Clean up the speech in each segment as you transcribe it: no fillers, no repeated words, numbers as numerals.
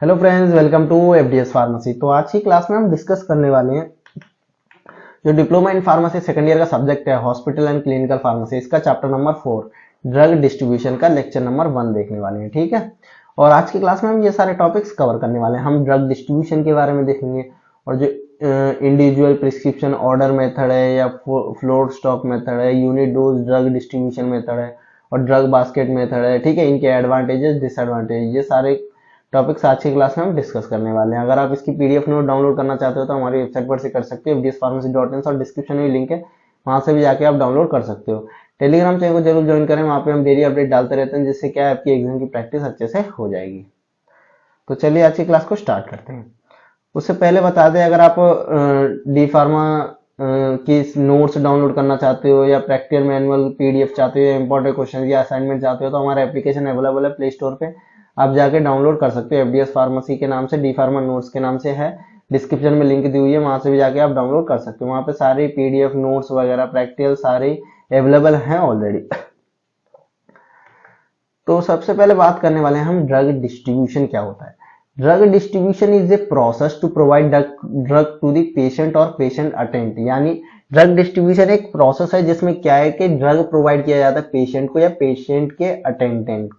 Hello friends, welcome to FDS pharmacy. तो आज की क्लास में हम डिस्कस करने वाले हैं जो diploma in pharmacy second year का सब्जेक्ट है हॉस्पिटल एंड क्लिनिकल फार्मेसी, इसका चैप्टर नंबर 4 ड्रग डिस्ट्रीब्यूशन का लेक्चर नंबर 1 देखने वाले हैं। ठीक है, और आज की क्लास में हम ये सारे टॉपिक्स कवर करने वाले हैं। हम ड्रग डिस्ट्रीब्यूशन के बारे में देखेंगे और जो इंडिविजुअल प्रिस्क्रिप्शन ऑर्डर मेथड है या फ्लोर स्टॉक मेथड है, unit dose drug distribution method है और ड्रग बास्केट मेथड है। ठीक है, इनके एडवांटेजेस डिसएडवांटेज ये सारे टॉपिक्स आज की क्लास में हम डिस्कस करने वाले हैं। अगर आप इसकी पीडीएफ नोट डाउनलोड करना चाहते हो तो हमारी वेबसाइट पर से कर सकते हो, fdspharmacy.in, और डिस्क्रिप्शन में लिंक है, वहां से भी जाके आप डाउनलोड कर सकते हो। टेलीग्राम चैनल को जरूर ज्वाइन करें, वहां पे हम डेली अपडेट डालते रहते हैं, जिससे क्या है आपकी एग्जाम की प्रैक्टिस अच्छे से हो जाएगी। तो चलिए आज की क्लास को स्टार्ट करते हैं। उससे पहले बता दें, अगर आप डी फार्मा की नोट्स डाउनलोड करना चाहते हो या प्रैक्टिकल मैनुअल पीडीएफ चाहते हो या इंपॉर्टेंट क्वेश्चन या असाइनमेंट चाहते हो तो हमारा एप्लीकेशन अवेलेबल है प्ले स्टोर पे, आप जाके डाउनलोड कर सकते हो। एफडीएस फार्मेसी के नाम से, डी फार्मा नोट्स के नाम से है, डिस्क्रिप्शन में लिंक दी हुई है, वहां से भी जाके आप डाउनलोड कर सकते हो। वहां पे सारी पीडीएफ नोट्स वगैरह प्रैक्टिकल सारे अवेलेबल हैं ऑलरेडी। तो सबसे पहले बात करने वाले हैं हम ड्रग डिस्ट्रीब्यूशन क्या होता है। Drug distribution is a process to provide drug to the patient और पेशेंट अटेंड। यानी ड्रग डिस्ट्रीब्यूशन एक प्रोसेस है जिसमें क्या है कि ड्रग प्रोवाइड किया जाता है पेशेंट को या पेशेंट के अटेंडेंट।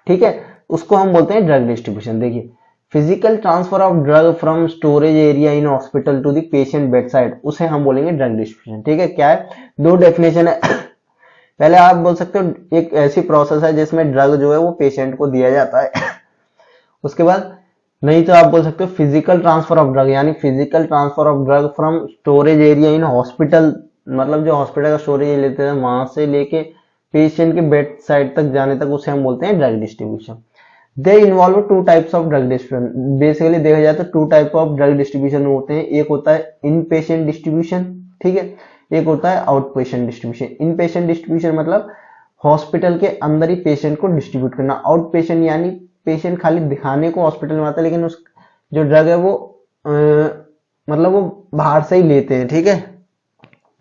ठीक है, उसको हम बोलते हैं ड्रग डिस्ट्रीब्यूशन। देखिए, physical transfer of drug from storage area in hospital to the patient bed side, उसे हम बोलेंगे ड्रग डिस्ट्रीब्यूशन। ठीक है, क्या है, दो डेफिनेशन है। पहले आप बोल सकते हो एक ऐसी प्रोसेस है जिसमें ड्रग जो है वो पेशेंट को दिया जाता है। उसके बाद नहीं तो आप बोल सकते हो फिजिकल ट्रांसफर ऑफ ड्रग, यानी physical transfer of drug from storage area in hospital, मतलब जो हॉस्पिटल का स्टोरेज लेते हैं वहां से लेके पेशेंट के बेड साइड तक जाने तक, उसे हम बोलते हैं drug distribution. They involve two types of drug distribution. Basically देखा जाए तो two type of drug distribution होते हैं। एक होता है इन पेशेंट डिस्ट्रीब्यूशन, ठीक है, एक होता है आउट पेशेंट डिस्ट्रीब्यूशन। इन पेशेंट डिस्ट्रीब्यूशन मतलब हॉस्पिटल के अंदर ही पेशेंट को डिस्ट्रीब्यूट करना। आउट पेशेंट यानी पेशेंट खाली दिखाने को हॉस्पिटल में आता है, लेकिन उस जो ड्रग है वो मतलब वो बाहर से ही लेते हैं। ठीक है,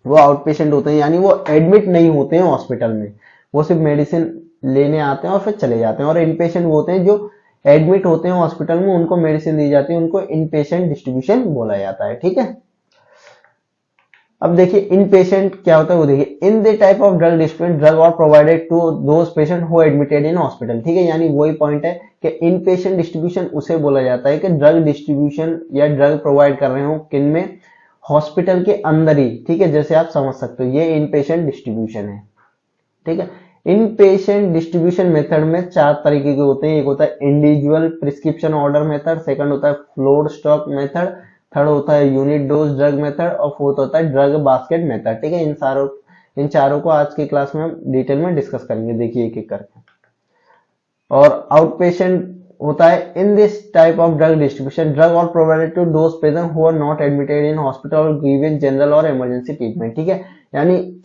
वो आउट पेशेंट होते हैं, यानी वो एडमिट नहीं होते हैं हॉस्पिटल में, वो सिर्फ मेडिसिन लेने आते हैं और फिर चले जाते हैं। और इन पेशेंट वो होते हैं जो एडमिट होते हैं हॉस्पिटल में, उनको मेडिसिन दी जाती है, उनको इन पेशेंट डिस्ट्रीब्यूशन बोला जाता है। ठीक है, अब देखिए इन पेशेंट क्या होता है वो देखिए, in the type of drug distribution drug are provided to those patient who admitted in hospital. ठीक है, यानी वही पॉइंट है कि इन पेशेंट डिस्ट्रीब्यूशन उसे बोला जाता है कि ड्रग डिस्ट्रीब्यूशन या ड्रग प्रोवाइड कर रहे हो किन में, हॉस्पिटल के अंदर ही। ठीक है, जैसे आप समझ सकते हो ये इन पेशेंट डिस्ट्रीब्यूशन है। ठीक है, इन पेशेंट डिस्ट्रीब्यूशन मेथड में 4 तरीके के होते हैं। एक होता है individual prescription order method, second होता है फ्लोर स्टॉक मेथड, थर्ड होता है यूनिट डोज ड्रग मेथड और फोर्थ होता है ड्रग बास्केट मेथड। ठीक है, इन चारों को आज की क्लास में हम डिटेल में डिस्कस करेंगे। देखिए एक एक करके। और आउट पेशेंट होता है in this type of drug distribution drug और provided to those patient who are not admitted in hospital और गिवन जनरल और इमरजेंसी ट्रीटमेंट। ठीक है, यानी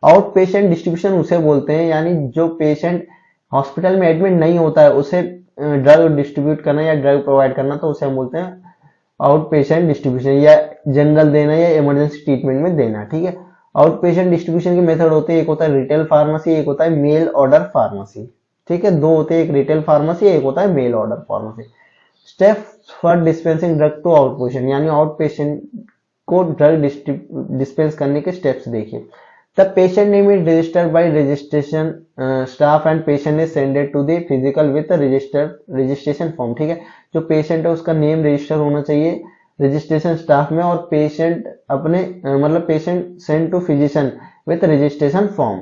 आउट पेशेंट डिस्ट्रीब्यूशन उसे बोलते हैं, यानी जो पेशेंट हॉस्पिटल में एडमिट नहीं होता है उसे ड्रग डिस्ट्रीब्यूट करना या ड्रग प्रोवाइड करना, तो उसे हम बोलते हैं आउट पेशेंट डिस्ट्रीब्यूशन, या जनरल देना या इमरजेंसी ट्रीटमेंट में देना। ठीक है, आउट पेशेंट डिस्ट्रीब्यूशन के मेथड होते हैं, एक होता है रिटेल फार्मेसी, एक होता है मेल ऑर्डर फार्मेसी। ठीक है, दो होते हैं, एक रिटेल फार्मेसी, एक होता है mail order pharmacy. Steps for dispensing drug to out patient, यानी आउट पेशेंट को ड्रग डिस्पेंस करने के स्टेप्स देखिए। The patient name is registered by registration staff and patient is sent to the physical with a registration form। ठीक है, जो patient है उसका नेम रजिस्टर होना चाहिए रजिस्ट्रेशन स्टाफ में, और पेशेंट अपने मतलब patient send to physician with registration form.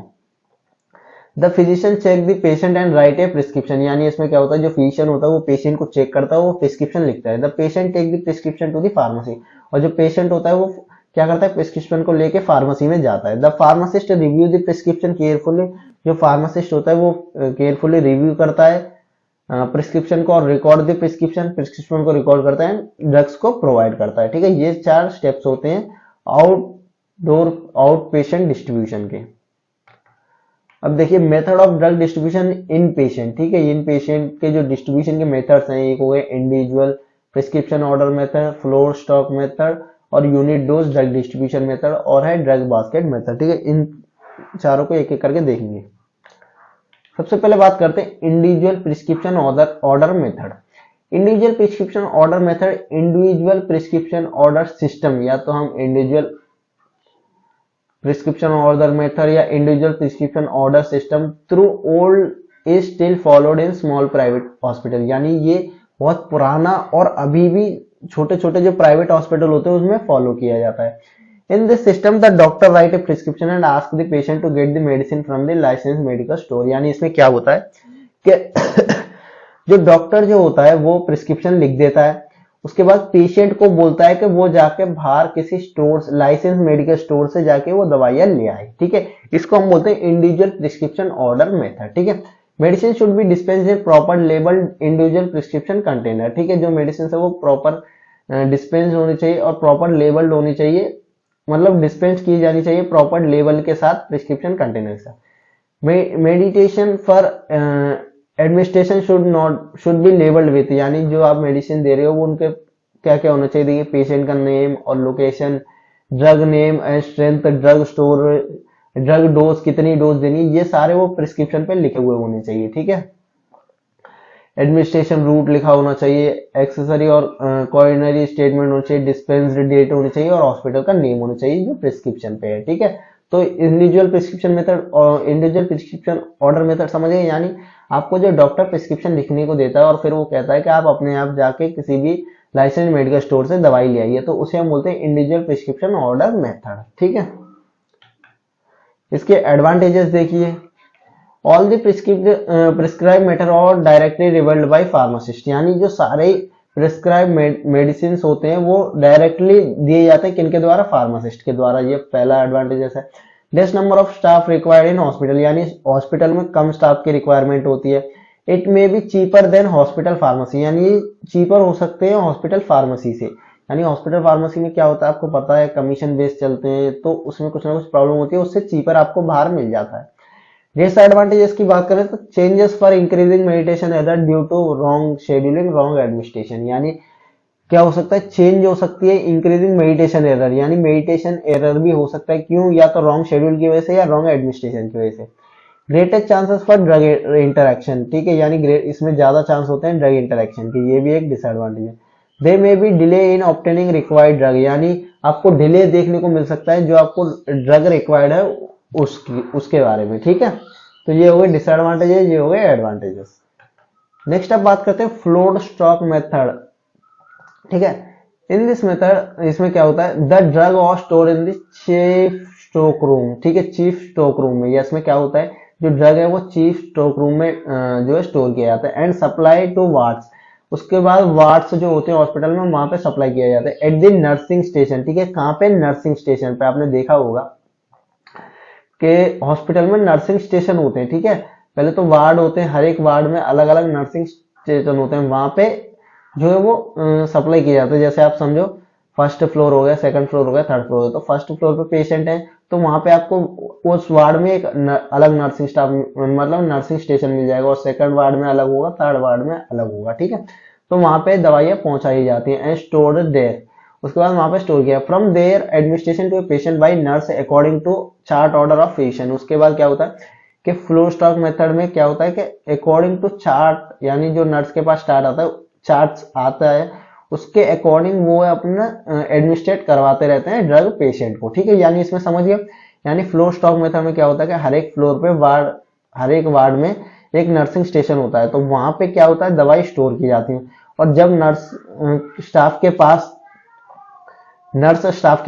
The physician check the patient and write a prescription, यानी इसमें क्या होता है, जो फिजिशियन होता है वो पेशेंट को चेक करता है, वो प्रिस्क्रिप्शन लिखता है। The patient take the prescription to the pharmacy, और जो पेशेंट होता है वो क्या करता है, प्रिस्क्रिप्शन को लेके फार्मेसी में जाता है। The pharmacist review the prescription carefully, जो फार्मासिस्ट होता है वो केयरफुली रिव्यू करता है प्रिस्क्रिप्शन को और रिकॉर्ड द प्रिस्क्रिप्शन को रिकॉर्ड करता है, ड्रग्स को प्रोवाइड करता है। ठीक है, ये 4 स्टेप्स होते हैं आउट पेशेंट डिस्ट्रीब्यूशन के। अब देखिए method of drug distribution in patient. ठीक है, इन पेशेंट के जो डिस्ट्रीब्यूशन के मेथड्स हैं, एक हो गए individual prescription order method, floor stock method और unit dose drug distribution method, और है ड्रग बास्केट मेथड। ठीक है, इन चारों को एक एक करके देखेंगे। सबसे पहले बात करते हैं individual prescription order method. Individual prescription order method, individual prescription order system, या तो हम इंडिविजुअल प्रिस्क्रिप्शन ऑर्डर मेथड या individual prescription order system through old is still followed in small private hospital, यानी ये बहुत पुराना और अभी भी छोटे छोटे जो प्राइवेट हॉस्पिटल होते हैं उसमें फॉलो किया जाता है। In this system the doctor write a prescription and ask the patient to get the medicine from the licence medical store, यानी इसमें क्या होता है कि जो डॉक्टर जो होता है वो प्रिस्क्रिप्शन लिख देता है, उसके बाद पेशेंट को बोलता है कि वो जाके बाहर किसी स्टोर, लाइसेंस मेडिकल स्टोर से जाके वो दवाइयां ले आए, ठीक है। इसको हम बोलते हैं इंडिविजुअल प्रिस्क्रिप्शन ऑर्डर मेथड, ठीक है। Medicine should be dispensed in proper labelled individual prescription container, ठीक है। जो मेडिसिन है वो प्रॉपर डिस्पेंस होनी चाहिए और प्रॉपर लेबल्ड होनी चाहिए, मतलब डिस्पेंस की जानी चाहिए प्रॉपर लेबल के साथ, प्रिस्क्रिप्शन कंटेनर के साथ। Meditation for administration should be labelled with, यानी जो आप मेडिसिन दे रहे हो वो उनके क्या क्या होना चाहिए, देखिए पेशेंट का नेम और location, drug name and strength, drug store, drug dose, कितनी डोज देनी, ये सारे वो प्रिस्क्रिप्शन पे लिखे हुए होने चाहिए, ठीक है। एडमिनिस्ट्रेशन रूट लिखा होना चाहिए, एक्सेसरी और कॉर्डिनरी स्टेटमेंट होना चाहिए, डिस्पेंस्ड डेट होनी चाहिए और हॉस्पिटल का नेम होना चाहिए जो प्रिस्क्रिप्शन पे है, ठीक है। तो इंडिविजुअल प्रिस्क्रिप्शन मेथड और इंडिविजुअल प्रिस्क्रिप्शन ऑर्डर मेथड समझिए, यानी आपको जो डॉक्टर प्रिस्क्रिप्शन लिखने को देता है और फिर वो कहता है कि आप अपने आप जाके किसी भी लाइसेंस मेडिकल स्टोर से दवाई ले आइए, तो उसे हम बोलते हैं इंडिविजुअल प्रिस्क्रिप्शन ऑर्डर मेथड, ठीक है। इसके एडवांटेजेस देखिए, ऑल द प्रिस्क्राइब मेथड और डायरेक्टली रिवर्ल्ड बाय फार्मासिस्ट, यानी जो सारे प्रिस्क्राइब मेडिसिन होते हैं वो डायरेक्टली दिए जाते हैं किनके द्वारा, फार्मासिस्ट के द्वारा, ये पहला एडवांटेजेस है। Less number of staff required in hospital, यानी हॉस्पिटल में कम स्टाफ की रिक्वायरमेंट होती है। It may be cheaper than hospital pharmacy, यानी चीपर हो सकते हैं हॉस्पिटल फार्मेसी से, यानी हॉस्पिटल फार्मेसी में क्या होता है आपको पता है, कमीशन बेस्ड चलते हैं, तो उसमें कुछ ना कुछ प्रॉब्लम होती है, उससे चीपर आपको बाहर मिल जाता है। डिसएडवांटेजेस की बात करें तो changes for increasing meditation error due to wrong scheduling, wrong administration, यानी क्या हो सकता है, चेंज हो सकती है इंक्रीजिंग मेडिटेशन एरर, यानी मेडिटेशन एरर भी हो सकता है, क्यों, या तो रॉन्ग शेड्यूल की वजह से या रॉन्ग एडमिनिस्ट्रेशन की वजह से। Greatest chances for drug interaction, ठीक है, यानी इसमें ज्यादा चांस होते हैं ड्रग इंटरेक्शन के, ये भी एक डिसएडवांटेज है। They may be delay in obtaining required drug, यानी आपको डिले देखने को मिल सकता है जो आपको ड्रग रिक्वायर्ड है उसके बारे में, ठीक है। तो ये हो गए डिसएडवांटेजेस, ये हो गए एडवांटेजेस। नेक्स्ट अब बात करते हैं फ्लोट स्टॉक मेथड, ठीक है। इन दिस मेथड, इसमें क्या होता है, the drug was store in the chief stock room, ठीक है, चीफ स्टॉक रूम में, या इसमें क्या होता है, जो ड्रग है वो चीफ स्टॉक रूम में जो है स्टोर किया जाता है। एंड सप्लाई टू वार्ड्स, उसके बाद वार्ड्स जो होते हैं हॉस्पिटल में वहां पे सप्लाई किया जाता है। एट द नर्सिंग स्टेशन, ठीक है, कहाँ पे, नर्सिंग स्टेशन पे, आपने देखा होगा कि हॉस्पिटल में नर्सिंग स्टेशन होते हैं, ठीक है। पहले तो वार्ड होते हैं, हर एक वार्ड में अलग अलग नर्सिंग स्टेशन होते हैं, वहां पे जो है वो सप्लाई किया जाता है। जैसे आप समझो फर्स्ट फ्लोर हो गया, सेकंड फ्लोर हो गया, थर्ड फ्लोर हो गया, तो फर्स्ट फ्लोर पे पेशेंट है तो वहां पे आपको उस वार्ड में एक अलग नर्सिंग स्टाफ, मतलब नर्सिंग स्टेशन मिल जाएगा, और सेकंड वार्ड में अलग होगा, थर्ड वार्ड में अलग होगा, ठीक है। तो वहां पे दवाइयां पहुंचाई जाती हैं एंड स्टोर्ड देयर, उसके बाद वहां पे स्टोर किया। From there administration to patient by nurse according to chart order of patient, उसके बाद क्या होता है कि फ्लो स्टॉक मेथड में क्या होता है कि अकॉर्डिंग टू चार्ट, यानी जो नर्स के पास स्टार्ट आता है, चार्ट आता है, उसके अकॉर्डिंग वो अपना एडमिनिस्ट्रेट करवाते रहते हैं ड्रग पेशेंट को, ठीक है। यानी इसमें समझिए, यानी फ्लो स्टॉक मेथड में क्या होता है कि हर एक फ्लोर पे वार्ड, हर एक वार्ड में एक नर्सिंग स्टेशन होता है, तो वहां पे क्या होता है, दवाई स्टोर की जाती है, और जब नर्स स्टाफ के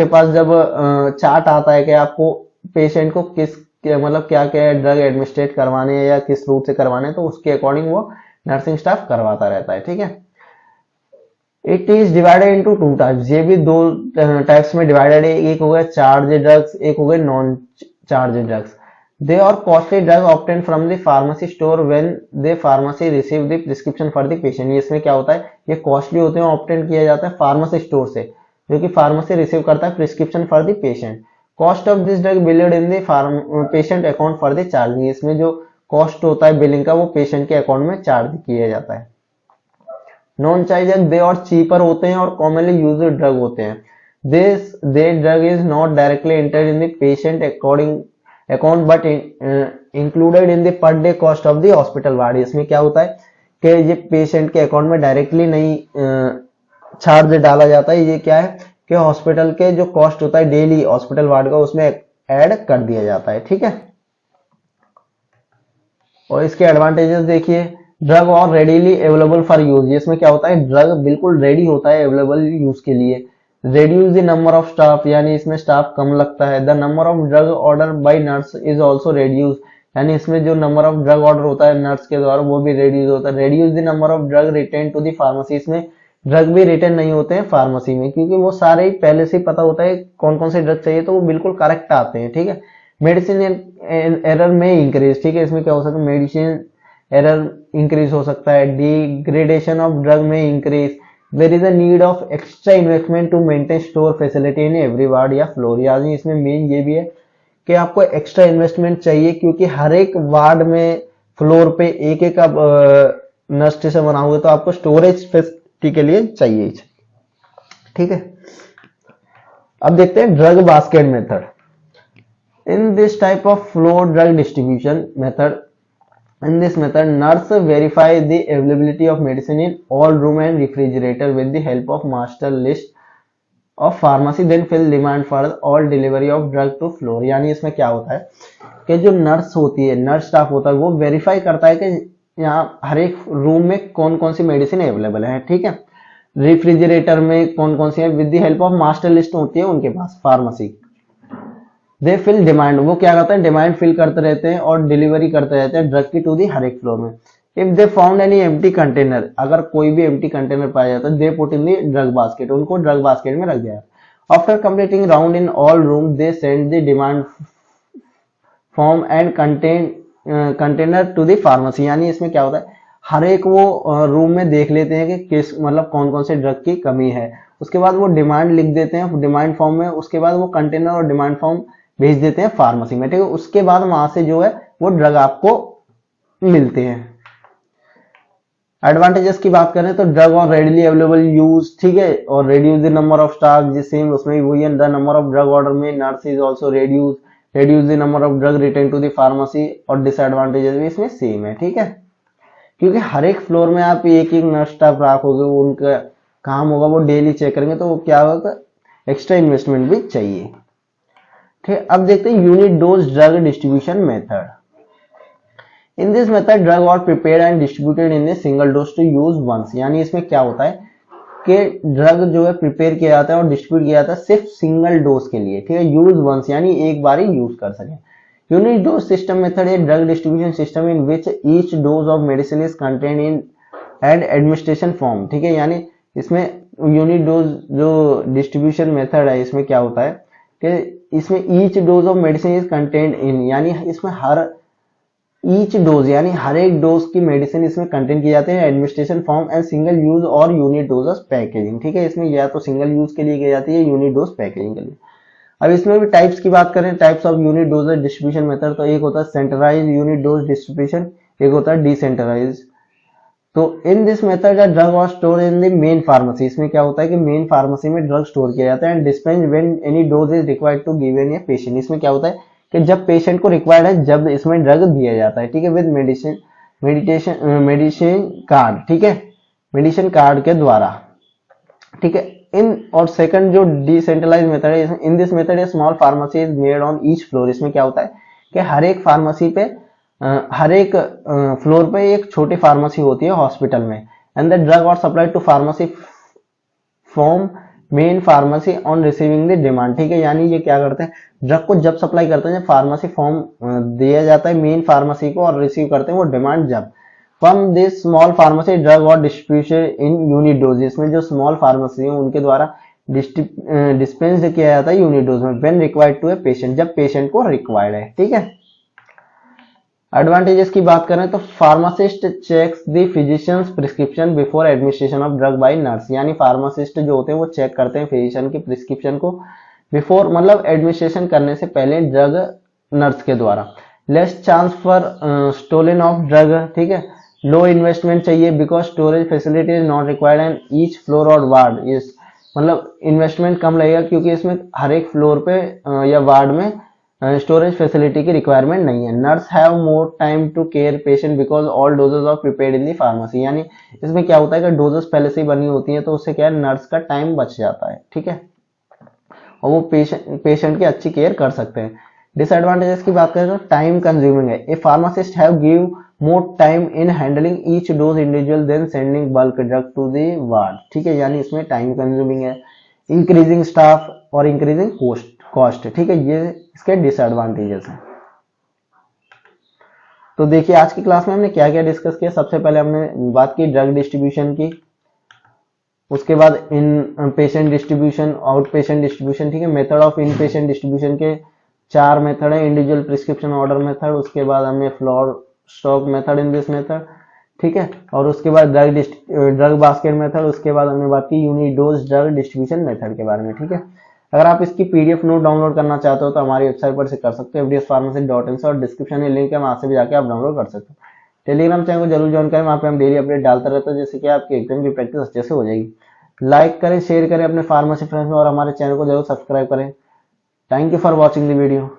पास जब चार्ट आता है कि आपको पेशेंट को किस मतलब क्या क्या ड्रग एडमिनिस्ट्रेट करवाने हैं या किस रूट से करवाने हैं, तो उसके अकॉर्डिंग वो नर्सिंग स्टाफ करवाता रहता है, ठीक है। It is divided into two types, ये भी दो टाइप्स में डिवाइडेड है, एक हो गया चार्ज ड्रग्स, एक हो गए non charge drugs. They are costly drug obtain from the pharmacy store when the pharmacy receive the prescription for the patient, इसमें क्या होता है, ये कॉस्टली होते हैं, ऑब्टेन किया जाता है फार्मेसी स्टोर से, जो कि फार्मेसी रिसीव करता है prescription for the patient. Cost of this drug build in the patient account for the charging, इसमें जो कॉस्ट होता है बिलिंग का वो पेशेंट के अकाउंट में चार्ज किया जाता है। नॉन चार्ज ड्रग दे और चीपर होते हैं और कॉमनली यूज्ड ड्रग होते हैं। This they drug is not directly entered in the patient account but included in the per day cost of the hospital ward, इसमें क्या होता है कि ये पेशेंट के अकाउंट में डायरेक्टली नहीं चार्ज डाला जाता है, ये क्या है कि हॉस्पिटल के जो कॉस्ट होता है डेली हॉस्पिटल वार्ड का उसमें ऐड कर दिया जाता है, ठीक है। और इसके एडवांटेजेस देखिए, ड्रग और रेडीली अवेलेबल फॉर यूज, इसमें क्या होता है ड्रग बिल्कुल रेडी होता है अवेलेबल यूज के लिए। Reduce the number of staff, यानी इसमें स्टाफ कम लगता है। The number of drug order by nurse is also reduce, यानी इसमें जो नंबर ऑफ ड्रग ऑर्डर होता है नर्स के द्वारा वो भी रेड्यूस होता है। Reduce the number of drug retain to the pharmacy, इसमें ड्रग भी रिटर्न नहीं होते हैं फार्मेसी में, क्योंकि वो सारे ही पहले से ही पता होता है कौन कौन से ड्रग चाहिए, तो वो बिल्कुल करेक्ट आते हैं, ठीक है। मेडिसिन एरर में इंक्रीज, ठीक है, इसमें क्या हो सकता है मेडिसिन एरर इंक्रीज हो सकता है। डिग्रेडेशन ऑफ ड्रग में increase. There is a need of extra investment to maintain store facility in every ward या फ्लोर, यानी इसमें मेन ये भी है कि आपको एक्स्ट्रा इन्वेस्टमेंट चाहिए, क्योंकि हर एक वार्ड में फ्लोर पे एक एक आप नर्स स्टेशन बनाओगे तो आपको स्टोरेज फैसिलिटी के लिए चाहिए, ठीक है। अब देखते हैं drug basket method. In this type of floor drug distribution method, in this method nurse verify the availability of medicine in all room and refrigerator with the help of master list of pharmacy, then fill demand for all delivery of drug to floor, यानी इसमें क्या होता है कि जो nurse होती है, nurse staff होता है, वो वेरीफाई करता है कि यहाँ हर एक रूम में कौन कौन सी मेडिसिन अवेलेबल है, ठीक है। रेफ्रिजरेटर में कौन कौन सी है, with the help of master list होती है उनके पास फार्मेसी। दे फिल डिमांड, वो क्या करते हैं डिमांड फिल करते रहते हैं और डिलीवरी करते रहते हैं ड्रग की टू दी हर एक फ्लोर में। If they found any empty container, अगर कोई भी एम्प्टी कंटेनर पाया जाता है, they put in the drug basket, उनको ड्रग बास्केट में रख दिया। After completing round in all room they send the demand form and container to the pharmacy, यानी इसमें क्या होता है हर एक वो रूम में देख लेते हैं कि किस मतलब कौन कौन से ड्रग की कमी है, उसके बाद वो डिमांड लिख देते हैं डिमांड फॉर्म में, उसके बाद वो कंटेनर और डिमांड फॉर्म भेज देते हैं फार्मेसी में, ठीक है। उसके बाद वहां से जो है वो ड्रग आपको मिलते हैं। एडवांटेजेस की बात करें तो ड्रग और रेडीली अवेलेबल यूज, ठीक है, और reduce the number of staff, जिस सेम उसमें वही है। The number of drug order में nurse is also reduce the number of drug return to the pharmacy, और डिसएडवांटेजेस भी इसमें सेम है, ठीक है, क्योंकि हर एक फ्लोर में आप एक एक नर्स स्टाफ रखोगे, उनका काम होगा वो डेली चेक करेंगे, तो वो क्या होगा एक्स्ट्रा इन्वेस्टमेंट भी चाहिए, ठीक है। अब देखते हैं unit dose drug distribution method. In this method drug और prepared and distributed in a single dose to use once, यानी इसमें क्या होता है कि ड्रग जो है प्रिपेयर किया जाता है और डिस्ट्रीब्यूट किया जाता है सिर्फ सिंगल डोज के लिए, ठीक है, यूज वंस यानी एक बार ही यूज कर सके। Unit dose system method a drug distribution system in which each dose of medicine is contained in and administration form, ठीक है, यानी इसमें यूनिट डोज जो डिस्ट्रीब्यूशन मेथड है इसमें क्या होता है कि इसमें each dose of medicine is contained in, यानी इसमें हर ईच डोज यानी हर एक डोज की मेडिसिन इसमें कंटेन किए जाते हैं। Administration form and single use और यूनिट डोज पैकेजिंग, ठीक है, इसमें या तो सिंगल यूज के लिए की जाती है यूनिट डोज पैकेजिंग के लिए। अब इसमें भी टाइप्स की बात करें, types of unit dose distribution method, तो एक होता है सेंट्रलाइज यूनिट डोज डिस्ट्रीब्यूशन, एक होता है डिसेंट्रलाइज। तो in this method drug are store in the main pharmacy, इसमें क्या होता है कि मेन फार्मेसी में ड्रग स्टोर किया जाता है। And dispense when any dose is required to given a patient, इसमें क्या होता है कि जब पेशेंट को रिक्वायर्ड है जब इसमें ड्रग दिया जाता है, ठीक है, विद मेडिसिन कार्ड, ठीक है, मेडिसिन कार्ड के द्वारा, ठीक है। इन और सेकंड जो डिसेंट्रलाइज मेथड है, in this method A small pharmacy is made on each floor, इसमें क्या होता है कि हर एक फार्मेसी पे हर एक फ्लोर पे एक छोटी फार्मेसी होती है हॉस्पिटल में। And the drug are supply to pharmacy from main pharmacy on receiving the demand, ठीक है, यानी ये क्या करते हैं ड्रग को जब सप्लाई करते हैं जब फार्मेसी फॉर्म दिया जाता है मेन फार्मेसी को और रिसीव करते हैं वो डिमांड जब। From this small pharmacy drug और डिस्ट्रीब्यूशन इन यूनिट डोज, इसमें जो स्मॉल फार्मेसी है उनके द्वारा डिस्पेंस किया जाता है यूनिट डोज में। When required to a patient, जब पेशेंट को रिक्वायर्ड है, ठीक है। एडवांटेजेस की बात करें तो pharmacist checks the physician's prescription before administration of drug by nurse, यानी फार्मासिस्ट जो होते हैं वो चेक करते हैं फिजिशियन की प्रिस्क्रिप्शन को बिफोर मतलब एडमिनिस्ट्रेशन करने से पहले ड्रग नर्स के द्वारा। Less chance for stolen of drug, ठीक है, लो इन्वेस्टमेंट चाहिए because storage facility is not required and each floor और वार्ड इज, मतलब इन्वेस्टमेंट कम लगेगा क्योंकि इसमें हर एक फ्लोर पे या वार्ड में स्टोरेज फैसिलिटी की रिक्वायरमेंट नहीं है। Nurse have more time to care patient because all doses are prepared in the pharmacy. यानी इसमें क्या होता है कि डोजेस पहले से ही बनी होती हैं, तो उससे क्या है, नर्स का टाइम बच जाता है, ठीक है, और वो पेशेंट की अच्छी केयर कर सकते हैं। डिसएडवांटेजेस की बात करें तो टाइम कंज्यूमिंग है। A pharmacist have give more time in handling each dose individual then sending bulk drug to the ward, ठीक है, यानी इसमें टाइम कंज्यूमिंग है। इंक्रीजिंग स्टाफ और इंक्रीजिंग कॉस्ट, ठीक है, ये इसके डिसएडवांटेजेस हैं। तो देखिए आज की क्लास में हमने क्या क्या डिस्कस किया। सबसे पहले हमने बात की ड्रग डिस्ट्रीब्यूशन की, उसके बाद inpatient distribution, outpatient distribution, ठीक है, method of inpatient distribution के 4 मेथड है। इंडिविजुअल प्रिस्क्रिप्शन ऑर्डर मेथड, उसके बाद हमने floor stock method in this method, ठीक है, और उसके बाद ड्रग बास्केट मेथड, उसके बाद हमने बात की यूनिडोज ड्रग डिस्ट्रीब्यूशन मेथड के बारे में, ठीक है। अगर आप इसकी पीडीएफ नोट डाउनलोड करना चाहते हो तो हमारी वेबसाइट पर से कर सकते हो, fdspharmacy.in से, और डिस्क्रिप्शन में लिंक है, वहां से भी जाके आप डाउनलोड कर सकते हो। टेलीग्राम चैनल को जरूर ज्वाइन करें, वहां पे हम डेली अपडेट डालते रहते हैं, जैसे कि आपकी एग्जाम की प्रैक्टिस अच्छे से हो जाएगी। लाइक करें, शेयर करें अपने फार्मेसी फ्रेंड्स में, और हमारे चैनल को जरूर सब्सक्राइब करें। Thank you for watching the video.